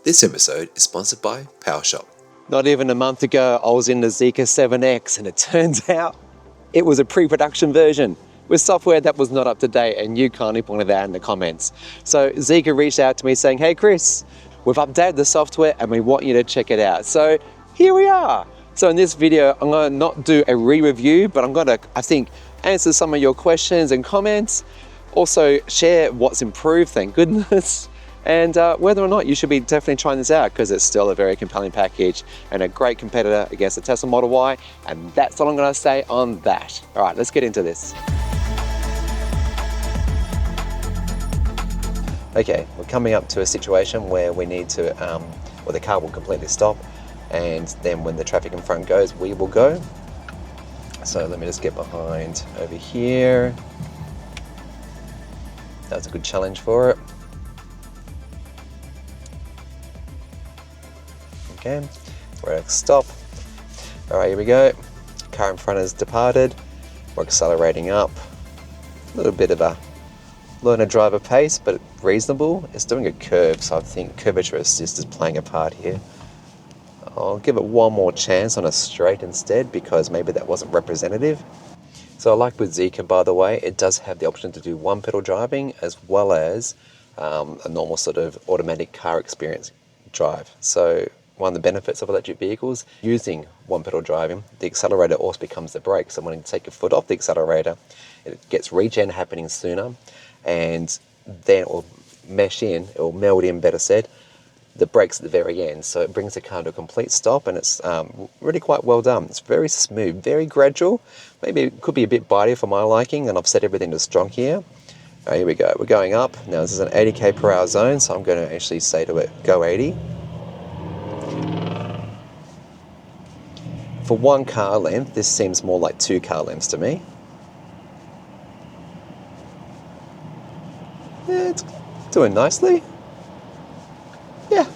This episode is sponsored by Powershop. Not even a month ago, I was in the Zeekr 7X and it turns out it was a pre-production version with software that was not up to date, and you kindly pointed that out in the comments. So Zeekr reached out to me saying, hey Chris, we've updated the software and we want you to check it out. So here we are. So in this video, I'm gonna not do a re-review, but I'm gonna, I think, answer some of your questions and comments. Also share what's improved, thank goodness. And whether or not you should be definitely trying this out, because it's still a very compelling package and a great competitor against the Tesla Model Y. And that's all I'm going to say on that. All right, let's get into this. Okay, we're coming up to a situation where we need to, well, the car will completely stop, and then when the traffic in front goes, we will go. So let me just get behind over here. That's a good challenge for it. Okay, we're at stop. All right, here we go. Car in front has departed. We're accelerating up. A little bit of a learner driver pace, but reasonable. It's doing a curve, so I think curvature assist is playing a part here. I'll give it one more chance on a straight instead, because maybe that wasn't representative. So I like with Zeekr, by the way, it does have the option to do one pedal driving as well as a normal sort of automatic car experience drive. So one of the benefits of electric vehicles using one pedal driving, the accelerator also becomes the brake. So when you take your foot off the accelerator, it gets regen happening sooner, and then it will mesh in, it will meld in, better said, the brakes at the very end. So it brings the car to a complete stop, and it's really quite well done. It's very smooth, very gradual. Maybe it could be a bit bitey for my liking, and I've set everything to strong here. Here we go, we're going up. Now this is an 80k per hour zone, so I'm going to actually say to it, go 80. For one car length, this seems more like 2 car lengths to me. Yeah, it's doing nicely. Yeah,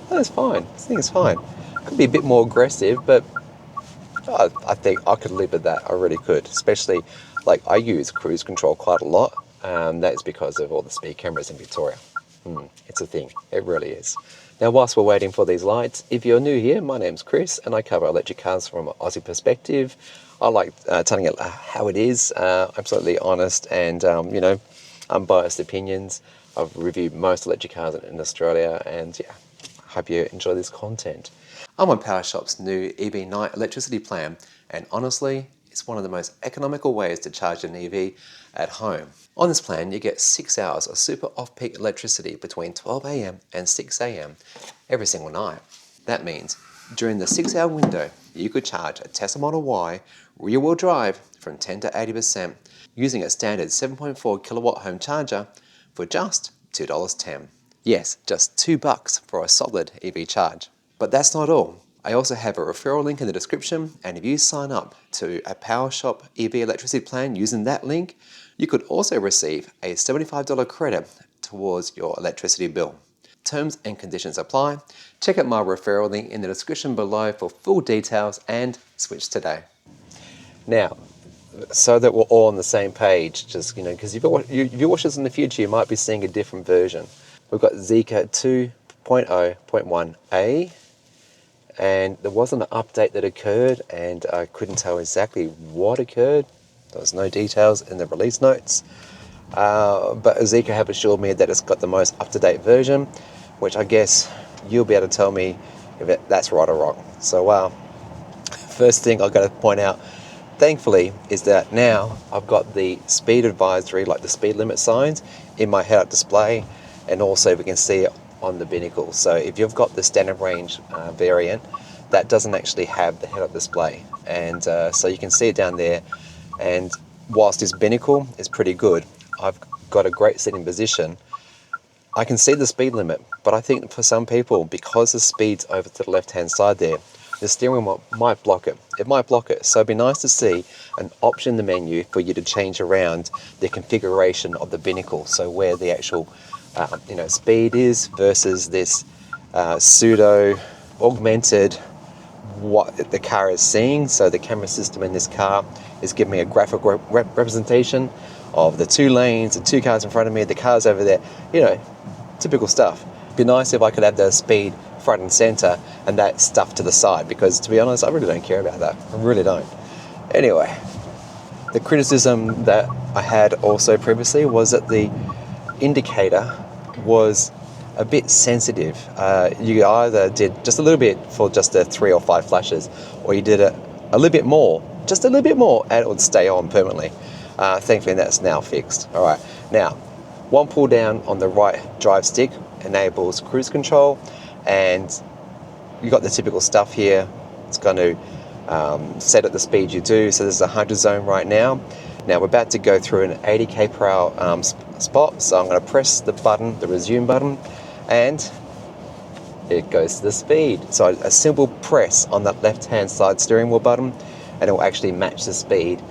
that is fine. This thing is fine. Could be a bit more aggressive, but I think I could live with that. I really could, especially like I use cruise control quite a lot. That is because of all the speed cameras in Victoria. It's a thing, it really is. Now, whilst we're waiting for these lights, if you're new here, my name's Chris and I cover electric cars from an Aussie perspective. I like telling it how it is, absolutely honest and, you know, unbiased opinions. I've reviewed most electric cars in Australia, and yeah, I hope you enjoy this content. I'm on Powershop's new EV Night electricity plan, and honestly, it's one of the most economical ways to charge an EV at home. On this plan, you get 6 hours of super off-peak electricity between 12 AM and 6 AM every single night. That means during the 6-hour window, you could charge a Tesla Model Y rear-wheel drive from 10 to 80% using a standard 7.4 kilowatt home charger for just $2.10. Yes, just $2 for a solid EV charge. But that's not all. I also have a referral link in the description, and if you sign up to a Powershop EV electricity plan using that link, you could also receive a $75 credit towards your electricity bill. Terms and conditions apply. Check out my referral link in the description below for full details and switch today. Now, so that we're all on the same page, just, you know, because if you watch this in the future, you might be seeing a different version. We've got Zeekr 2.0.1a, and there wasn't an update that occurred, and I couldn't tell exactly what occurred. There was no details in the release notes, but Zeekr have assured me that it's got the most up-to-date version, which I guess you'll be able to tell me if that's right or wrong. So first thing I've got to point out, thankfully, is that now I've got the speed advisory, like the speed limit signs, in my head-up display, and also we can see it on the binnacle. So if you've got the standard range variant, that doesn't actually have the head-up display, and so you can see it down there. And whilst this binnacle is pretty good, I've got a great sitting position. I can see the speed limit, but I think for some people, because the speed's over to the left-hand side there, the steering wheel might block it. It might block it. So it'd be nice to see an option in the menu for you to change around the configuration of the binnacle. So where the actual speed is versus this pseudo augmented what the car is seeing. So the camera system in this car is giving me a graphical representation of the 2 lanes, the 2 cars in front of me, the cars over there, you know, typical stuff. Be nice if I could have the speed front and center and that stuff to the side, because to be honest, I really don't care about that. I really don't. Anyway, the criticism that I had also previously was that the indicator was a bit sensitive. You either did just a little bit for just the 3 or 5 flashes, or you did it a little bit more, just a little bit more, and it would stay on permanently. Thankfully, that's now fixed. All right, now, one pull down on the right drive stick enables cruise control, and you got the typical stuff here. It's going to set at the speed you do. So this is a 100 zone right now. Now we're about to go through an 80k per hour spot, so I'm going to press the button, the resume button, and it goes to the speed. So a simple press on that left hand side steering wheel button and it will actually match the speed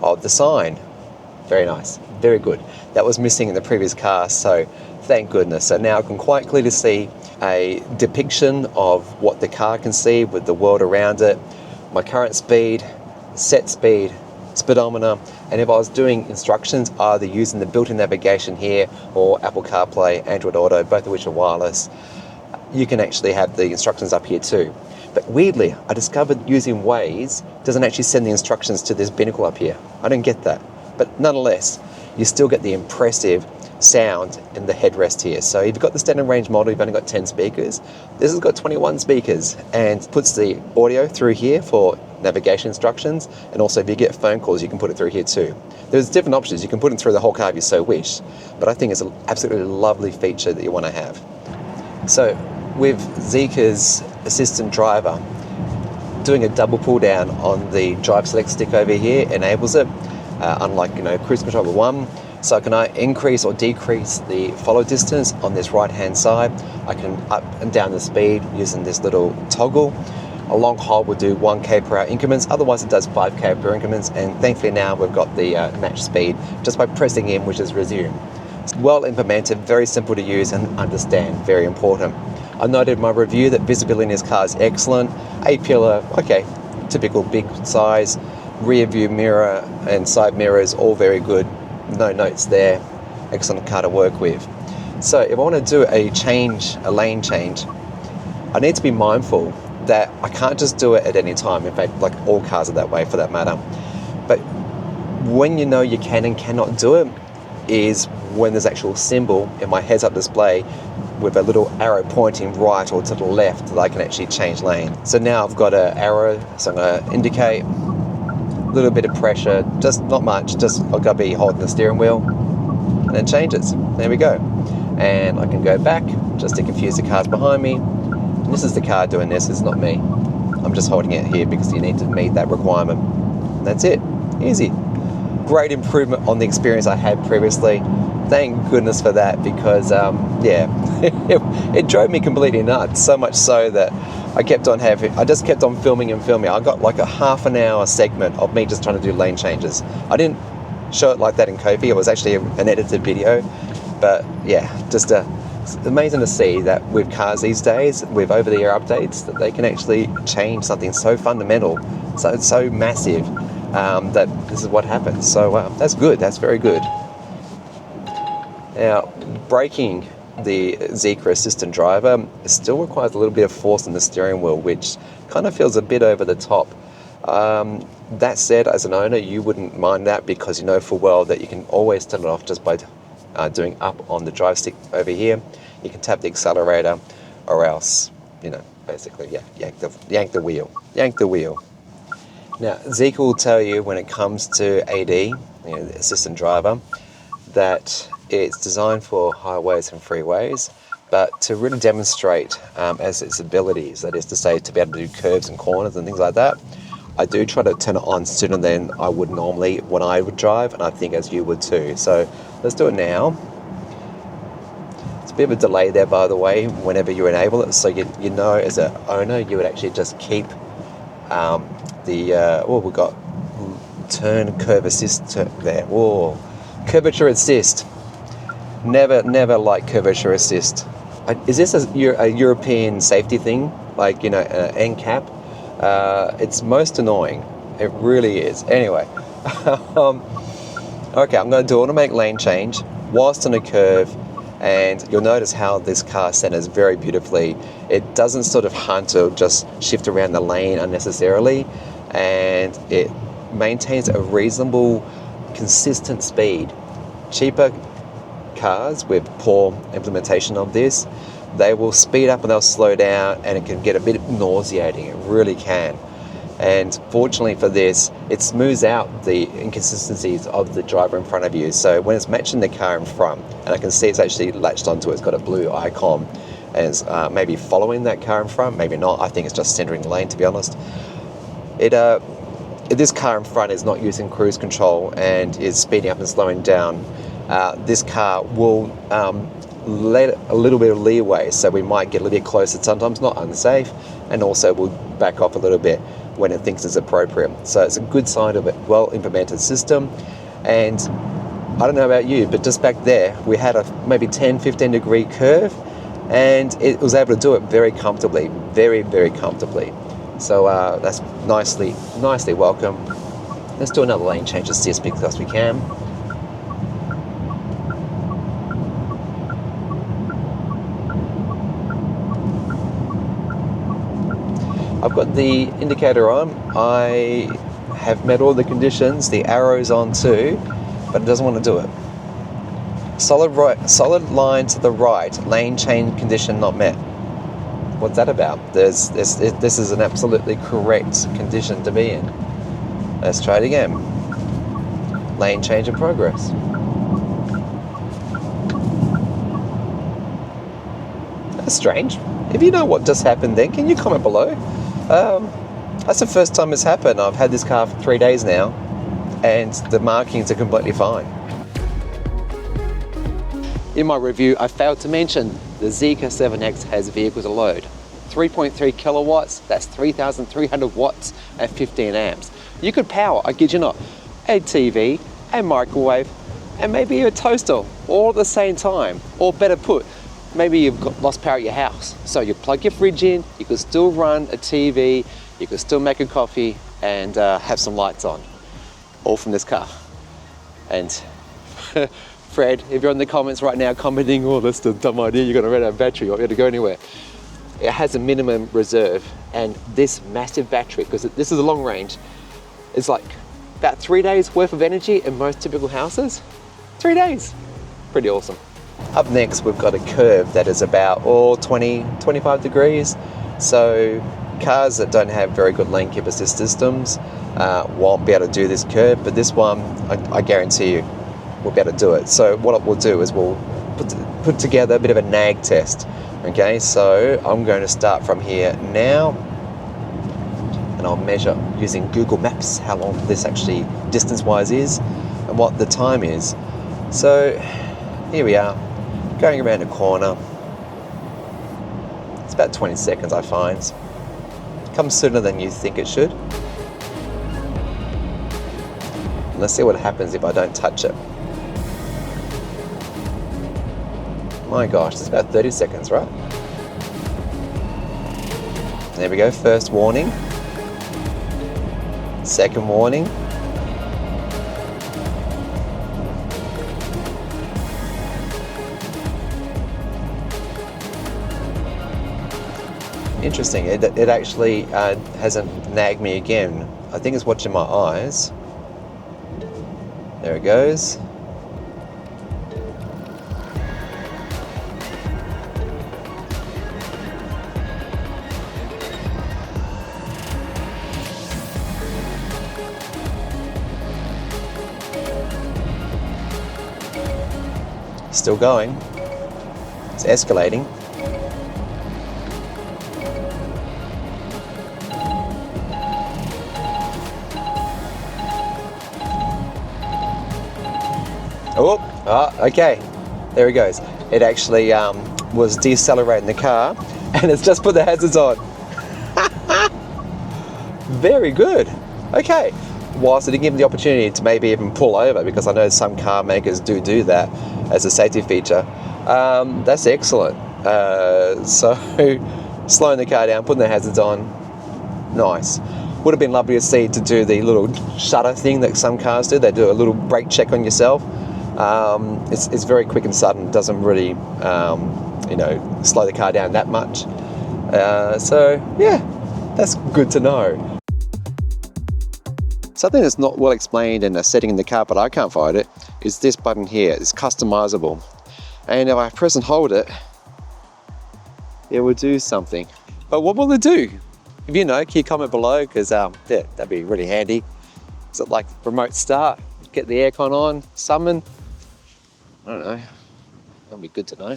of the sign. Very nice, very good. That was missing in the previous car, so thank goodness. So now I can quite clearly see a depiction of what the car can see with the world around it, my current speed, set speed, speedometer, and if I was doing instructions either using the built-in navigation here or Apple CarPlay, Android Auto, both of which are wireless, you can actually have the instructions up here too. But weirdly, I discovered using Waze doesn't actually send the instructions to this binnacle up here. I don't get that. But nonetheless, you still get the impressive sound in the headrest here. So if you've got the standard range model, you've only got 10 speakers. This has got 21 speakers and puts the audio through here for navigation instructions, and also if you get phone calls, you can put it through here too. There's different options. You can put it through the whole car if you so wish, but I think it's an absolutely lovely feature that you want to have. So with Zeekr's assistant driver, doing a double pull down on the drive select stick over here enables it, unlike cruise control with one. So can I increase or decrease the follow distance on this right hand side? I can up and down the speed using this little toggle. A long haul will do 1k per hour increments, otherwise it does 5k per increments, and thankfully now we've got the match speed just by pressing in, which is resume. It's well implemented, very simple to use and understand, very important. I noted in my review that visibility in this car is excellent. 8-pillar, okay, typical big size, rear view mirror and side mirrors, all very good. No notes there, excellent car to work with. So if I want to do a lane change, I need to be mindful that I can't just do it at any time. In fact, like all cars are that way for that matter. But when you know you can and cannot do it is when there's actual symbol in my heads-up display with a little arrow pointing right or to the left that I can actually change lane. So now I've got an arrow, so I'm going to indicate a little bit of pressure, just not much, just I've got to be holding the steering wheel, and it changes. There we go. And I can go back just to confuse the cars behind me. And this is the car doing this, it's not me. I'm just holding it here because you need to meet that requirement. And that's it, easy. Great improvement on the experience I had previously. Thank goodness for that, because it drove me completely nuts, so much so that I just kept on filming and filming. I got like a half an hour segment of me just trying to do lane changes. I didn't show it like that in Kofi, it was actually an edited video, but yeah, it's amazing to see that with cars these days, with over-the-air updates, that they can actually change something so fundamental, so massive, that this is what happens. So that's good, that's very good. Now, braking the Zeekr assistant driver still requires a little bit of force in the steering wheel, which kind of feels a bit over the top. That said, as an owner, you wouldn't mind that, because you know full well that you can always turn it off just by doing up on the drive stick over here. You can tap the accelerator, or else, basically, yank the wheel. Now, Zeekr will tell you when it comes to AD, the assistant driver, that it's designed for highways and freeways, but to really demonstrate as its abilities, that is to say, to be able to do curves and corners and things like that, I do try to turn it on sooner than I would normally when I would drive, and I think as you would too. So let's do it now. It's a bit of a delay there, by the way, whenever you enable it, so you know as an owner you would actually just keep we've got turn curve assist there. Whoa, curvature assist. Never like curvature assist. Is this a European safety thing, like an NCAP? It's most annoying. It really is. Anyway, okay, I'm going to do automatic lane change whilst on a curve, And you'll notice how this car centers very beautifully. It doesn't sort of hunt or just shift around the lane unnecessarily, and it maintains a reasonable, consistent speed. Cheaper cars with poor implementation of this, they will speed up and they'll slow down, and it can get a bit nauseating. It really can. And fortunately for this, it smooths out the inconsistencies of the driver in front of you. So when it's matching the car in front, and I can see it's actually latched onto it, it's got a blue icon, and it's maybe following that car in front, maybe not. I think it's just centering the lane, to be honest. This car in front is not using cruise control and is speeding up and slowing down. This car will let a little bit of leeway, so we might get a little bit closer, sometimes not unsafe, and also we'll back off a little bit when it thinks it's appropriate. So it's a good sign of a well implemented system. And I don't know about you, but just back there we had a maybe 10-15 degree curve, and it was able to do it very comfortably, very, very comfortably. So that's nicely welcome. Let's do another lane change to see as big as we can. I've got the indicator on. I have met all the conditions. The arrow's on too, but it doesn't want to do it. Solid line to the right. Lane change condition not met. What's that about? This is an absolutely correct condition to be in. Let's try it again. Lane change in progress. That's strange. If you know what just happened then, can you comment below? That's the first time it's happened. I've had this car for 3 days now, and the markings are completely fine. In my review, I failed to mention the Zeekr 7X has vehicle to load. 3.3 kilowatts, that's 3,300 watts at 15 amps. You could power, I kid you not, a TV, a microwave, and maybe a toaster all at the same time. Or better put, maybe you've lost power at your house. So you plug your fridge in, you could still run a TV, you could still make a coffee, and have some lights on. All from this car. And Fred, if you're in the comments right now commenting, oh, that's a dumb idea, you're gonna run out of battery, you won't be able to go anywhere. It has a minimum reserve, and this massive battery, because this is a long range, is like about 3 days worth of energy in most typical houses. 3 days, pretty awesome. Up next, we've got a curve that is about 25 degrees. So cars that don't have very good lane keep assist systems won't be able to do this curve, but this one, I guarantee you, we'll be able to do it. So what we'll do is we'll put together a bit of a nag test. Okay, so I'm going to start from here now, and I'll measure using Google Maps how long this actually distance-wise is and what the time is. So here we are, going around a corner. It's about 20 seconds, I find. It comes sooner than you think it should. Let's see what happens if I don't touch it. My gosh, it's about 30 seconds, right? There we go, first warning. Second warning. Interesting, it actually hasn't nagged me again. I think it's watching my eyes. There it goes. Still going. It's escalating. Okay, there it goes. It actually was decelerating the car, and it's just put the hazards on. Very good. Okay, whilst it didn't give me the opportunity to maybe even pull over, because I know some car makers do that as a safety feature. That's excellent. So slowing the car down, putting the hazards on, nice. Would have been lovely to see to do the little shutter thing that some cars do. They do a little brake check on yourself. It's very quick and sudden. Doesn't really, slow the car down that much. So yeah, that's good to know. Something that's not well explained in a setting in the car, but I can't find it, is this button here. It's customizable, and if I press and hold it, it will do something. But what will it do? If you know, can you comment below? Because that'd be really handy. Is it like remote start? Get the aircon on, summon? I don't know. That'd be good to know.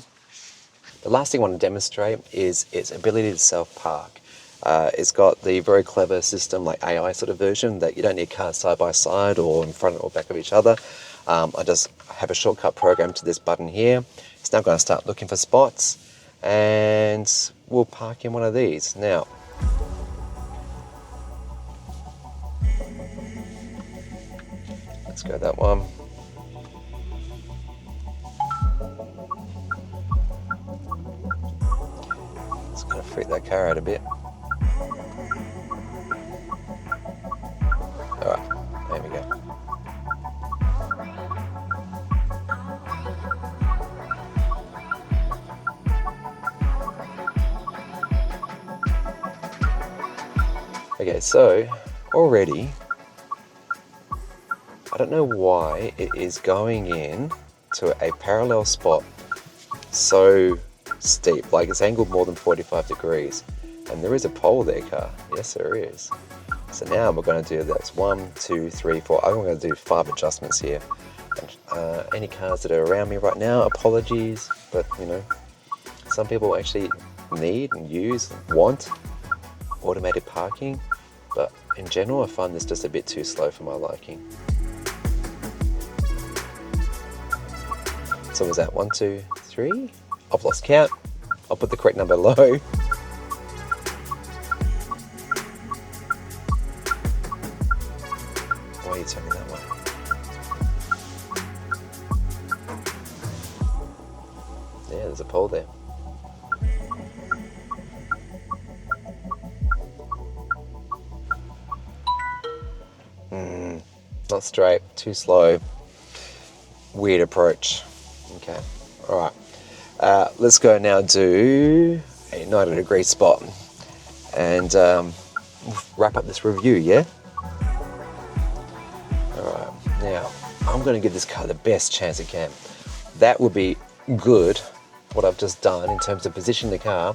The last thing I want to demonstrate is its ability to self-park. It's got the very clever system, like AI sort of version, that you don't need cars side by side or in front or back of each other. I just have a shortcut program to this button here. It's now going to start looking for spots, and we'll park in one of these. Now, let's go that one. Just going to freak that car out a bit. Alright, there we go. Okay, so already, I don't know why it is going in to a parallel spot so steep, like it's angled more than 45 degrees. And there is a pole there, car. Yes, there is. So now we're going to do that's 1, 2, 3, 4. I'm going to do 5 adjustments here. And, any cars that are around me right now, apologies, but you know, some people actually need and use and want automated parking, but in general I find this just a bit too slow for my liking. So was that 1, 2, 3? I've lost count. I'll put the correct number below. Why are you turning that way? Yeah, there's a pole there. Not straight, too slow. Weird approach. Okay, alright. Let's go now do a 90-degree spot and wrap up this review, yeah? Alright, now I'm going to give this car the best chance it can. That would be good, what I've just done in terms of positioning the car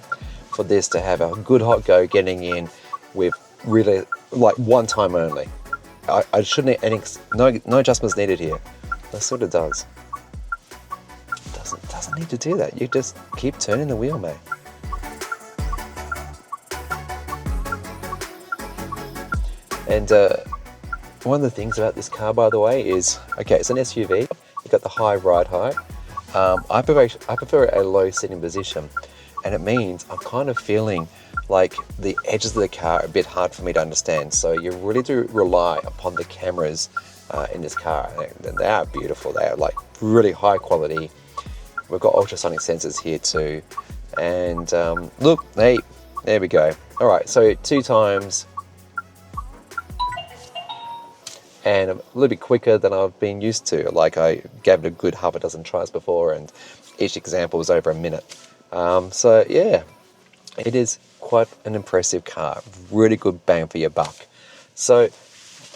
for this to have a good hot go getting in with really like one time only. I shouldn't, no adjustments needed here. That's what it does. Doesn't need to do that. You just keep turning the wheel, mate. And one of the things about this car, by the way, is, okay, it's an SUV. You've got the high ride height. I prefer a low sitting position, and it means I'm kind of feeling like the edges of the car are a bit hard for me to understand. So you really do rely upon the cameras in this car. And they are beautiful. They are like really high quality. We've got ultrasonic sensors here too. And look, hey, there we go. All right, so 2 times. And a little bit quicker than I've been used to. Like I gave it a good half a dozen tries before, and each example was over a minute. So yeah, it is quite an impressive car. Really good bang for your buck. So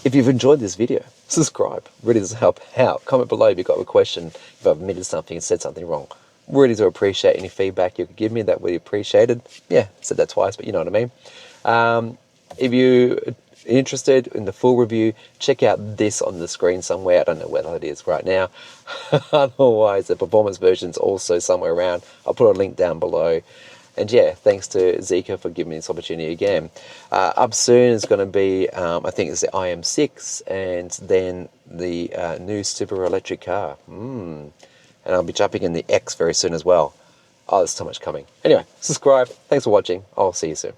if you've enjoyed this video, subscribe. Really does help out. Comment below if you've got a question, if I've omitted something and said something wrong. Really do appreciate any feedback you could give me. That would be appreciated. Yeah, said that twice, but you know what I mean. If you're interested in the full review, check out this on the screen somewhere. I don't know where that is right now. Otherwise, the performance version's also somewhere around. I'll put a link down below. And yeah, thanks to Zeekr for giving me this opportunity again. Up soon is going to be, I think it's the IM6 and then the new super electric car. And I'll be jumping in the X very soon as well. Oh, there's so much coming. Anyway, subscribe. Thanks for watching. I'll see you soon.